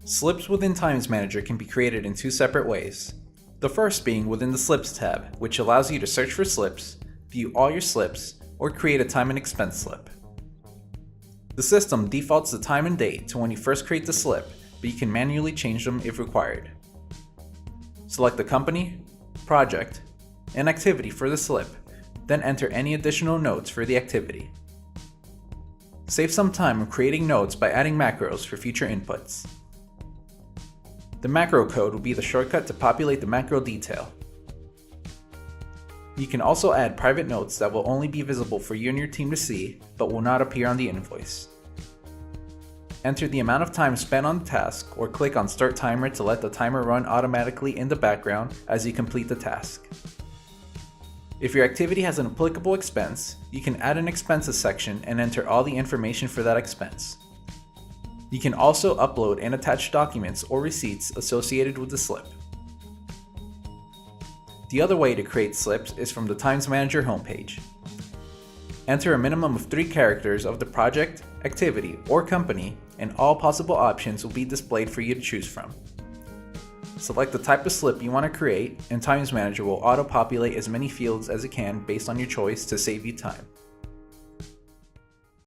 Slips within TimesManager can be created in two separate ways. The first being within the Slips tab, which allows you to search for slips, view all your slips, or create a time and expense slip. The system defaults the time and date to when you first create the slip, but you can manually change them if required. Select the company, project, and activity for the slip, then enter any additional notes for the activity. Save some time creating notes by adding macros for future inputs. The macro code will be the shortcut to populate the macro detail. You can also add private notes that will only be visible for you and your team to see, but will not appear on the invoice. Enter the amount of time spent on the task, or click on Start Timer to let the timer run automatically in the background as you complete the task. If your activity has an applicable expense, you can add an expenses section and enter all the information for that expense. You can also upload and attach documents or receipts associated with the slip. The other way to create slips is from the TimesManager homepage. Enter a minimum of 3 characters of the project, activity, or company, and all possible options will be displayed for you to choose from. Select the type of slip you want to create, and TimesManager will auto-populate as many fields as it can based on your choice to save you time.